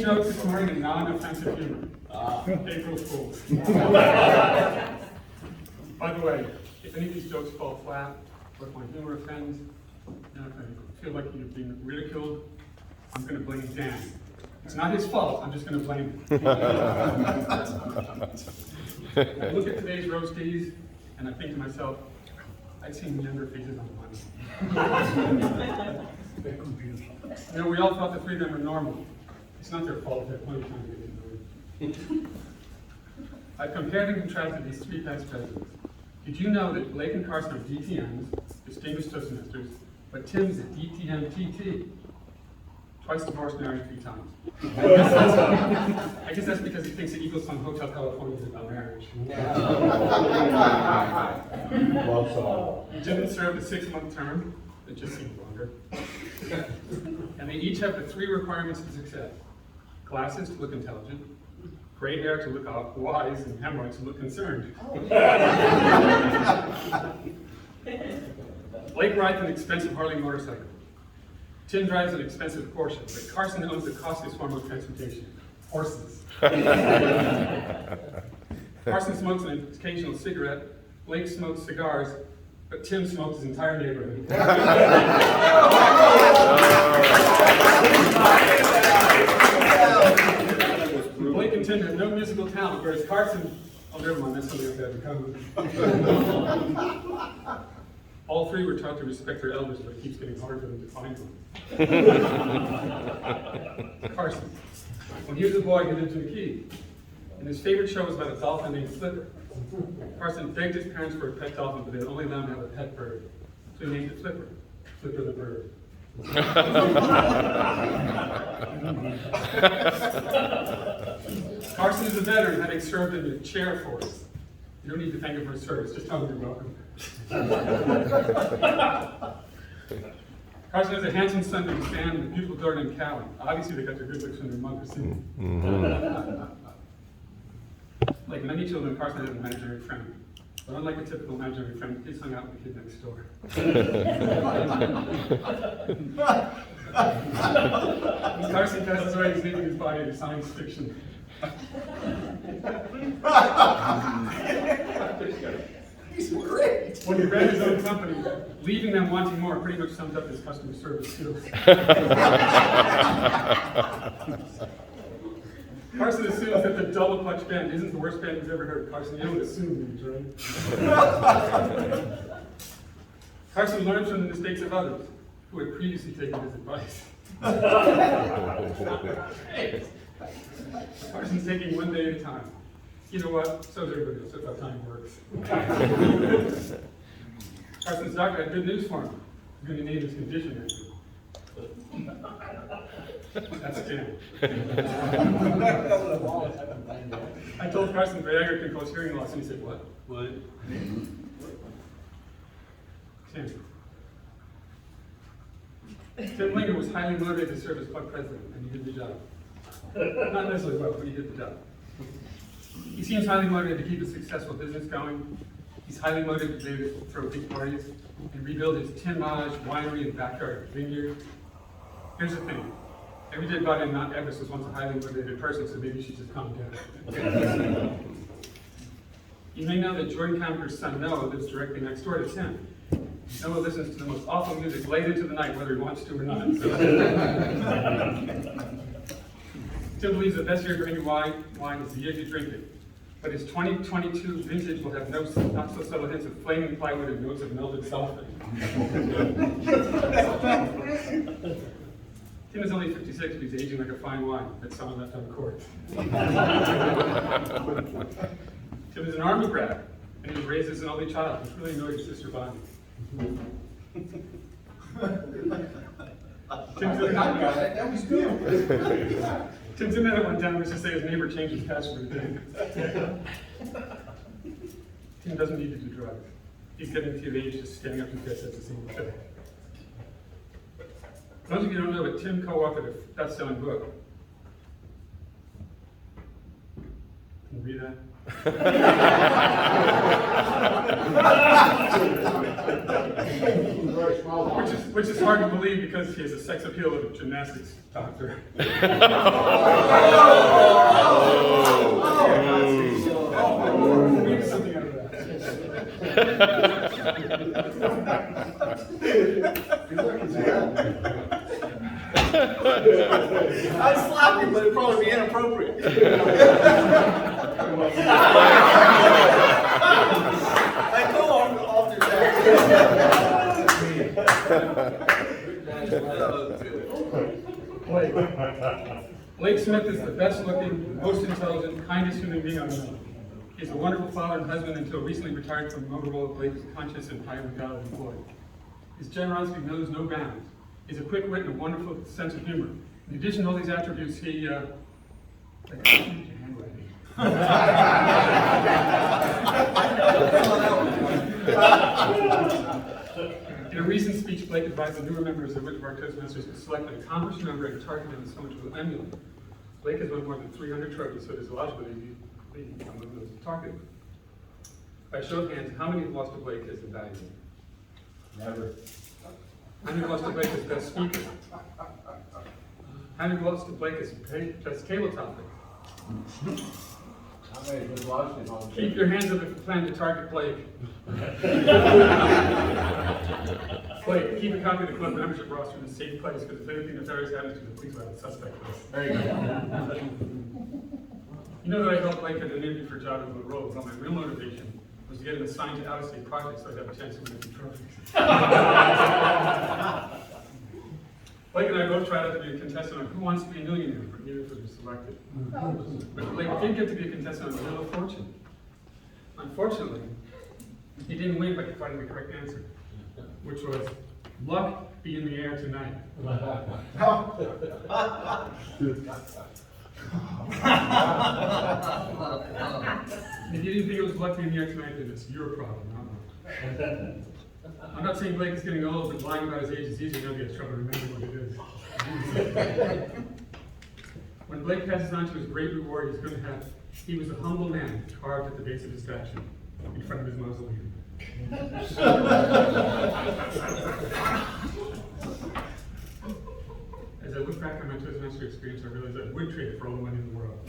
Jokes this morning in non-offensive humor. April Fools. By the way, if any of these jokes fall flat, or if my humor offends, if I feel like you've been ridiculed, I'm going to blame Dan. It's not his fault, I'm just going to blame him. I look at today's roasties, and I think to myself, I've seen younger faces on mine. You know, we all thought the three of them were normal. It's not their fault, they're plenty of time to get annoyed. I've compared and contrasted these three past presidents. Did you know that Blake and Carson are DTMs, distinguished Toastmasters, but Tim's a DTM-TT? Twice divorced, married 3 times. I guess that's because he thinks it equals some Hotel California is about marriage. He didn't serve the 6-month term, it just seemed longer. And they each have the 3 requirements of success. Glasses to look intelligent, gray hair to look wise, and hemorrhoids to look concerned. Blake rides an expensive Harley motorcycle. Tim drives an expensive Porsche, but Carson owns the costliest form of transportation, horses. Carson smokes an occasional cigarette, Blake smokes cigars, but Tim smokes his entire neighborhood. Blake and Tim have no musical talent, whereas Carson, oh never mind, that's something I've got to cover. All 3 were taught to respect their elders, but it keeps getting harder for them to find one. Carson. When he was a boy, he lived in the Key, and his favorite show was about a dolphin named Flipper. Carson begged his parents for a pet dolphin, but they would only allow him to have a pet bird. So he named it Flipper. Flipper the bird. Carson is a veteran, having served in the chair force. You don't need to thank him for his service, just tell him you're welcome. Carson has a handsome son named Stan and a beautiful daughter named Callie. Obviously, they got their good looks from their mother, too. Like many children, Carson has an imaginary friend. But unlike a typical imaginary friend, he's hung out with the kid next door. As Carson passes away, he's leaving his body to science fiction. He's great. When he ran his own company, leaving them wanting more pretty much sums up his customer service skills. Carson assumes that the double clutch bend isn't the worst bend he's ever heard. Carson, you don't assume these, right? Carson learns from the mistakes of others who had previously taken his advice. Carson's taking one day at a time. You know what? So is everybody else. That's how time works. Carson's doctor had good news for him. He's going to name his condition after him. That's Tim. I told Carson Viagra can cause hearing loss, and he said, what? What? Tim. Tim Linger was highly motivated to serve as club president, and he did the job. Not necessarily well, but he did the job. He seems highly motivated to keep a successful business going. He's highly motivated to throw big parties and rebuild his Timage winery and backyard vineyard. Here's the thing. Every dead body in Mount Everest was once a highly motivated person, so maybe she just calm down. You may know that Jordan Counter's son Noah lives directly next door to Tim. Noah listens to the most awful music late into the night, whether he wants to or not. Tim believes the best year for any wine is the year you drink it. But his 2022 vintage will have no not so subtle hints of flaming plywood and notes of melted sulfur. Tim is only 56, but he's aging like a fine wine that someone left on the court. Tim is an army brat, and he was raised as an only child, which really annoyed his sister Bonnie. Tim's internet went down, let's just say his neighbor changed his password again. Tim doesn't need to do drugs. He's getting to the age just standing up to fists at the same thing. For those of you who don't know, but Tim co-authored a best-selling book. Can you read that? which is hard to believe because he has a sex appeal of a gymnastics doctor. Maybe something out of that. I'd slap him, but it'd probably be inappropriate. I go off their Blake Smith is the best looking, most intelligent, kindest human being I know. He's a wonderful father and husband until recently retired from Motorola. Blake is conscious and highly valued employee. His generosity knows no bounds. He's a quick wit and a wonderful sense of humor. In addition to all these attributes, he, in a recent speech, Blake advised the newer members of our Toastmasters to select an accomplished member and target them as someone to emulate. Blake has won more than 300 trophies, so it is logical that he become one of those targeted. By show of hands, how many have lost to Blake as the value? Never. How many have lost to Blake as best speaker? How many have lost to Blake as best table topic? How many have lost him on Keep your hands up if you plan to target Blake. Blake, keep a copy of the club membership roster in a safe place, because if anything nefarious happens to the police, we'll have a suspect list. There you go. You know that I helped Blake at an interview for a job in Motorola. Well, my real motivation was to get him assigned to out-of-state projects so I'd have a chance to win a few trophies. Blake and I both tried out to be a contestant on Who Wants to Be a Millionaire, but neither of us were selected. But Blake did get to be a contestant on Wheel of Fortune. Unfortunately, he didn't win by finding the correct answer, which was, luck be in the air tonight. If you didn't think it was luck in the air tonight, then it's your problem, not mine. I'm not saying Blake is getting old, but lying about his age is easy. He'll get in trouble remembering what it is. When Blake passes on to his great reward, he's going to have, he was a humble man carved at the base of his statue in front of his mausoleum. As I look back on my Toastmaster experience, I realized I would trade it for all the money in the world.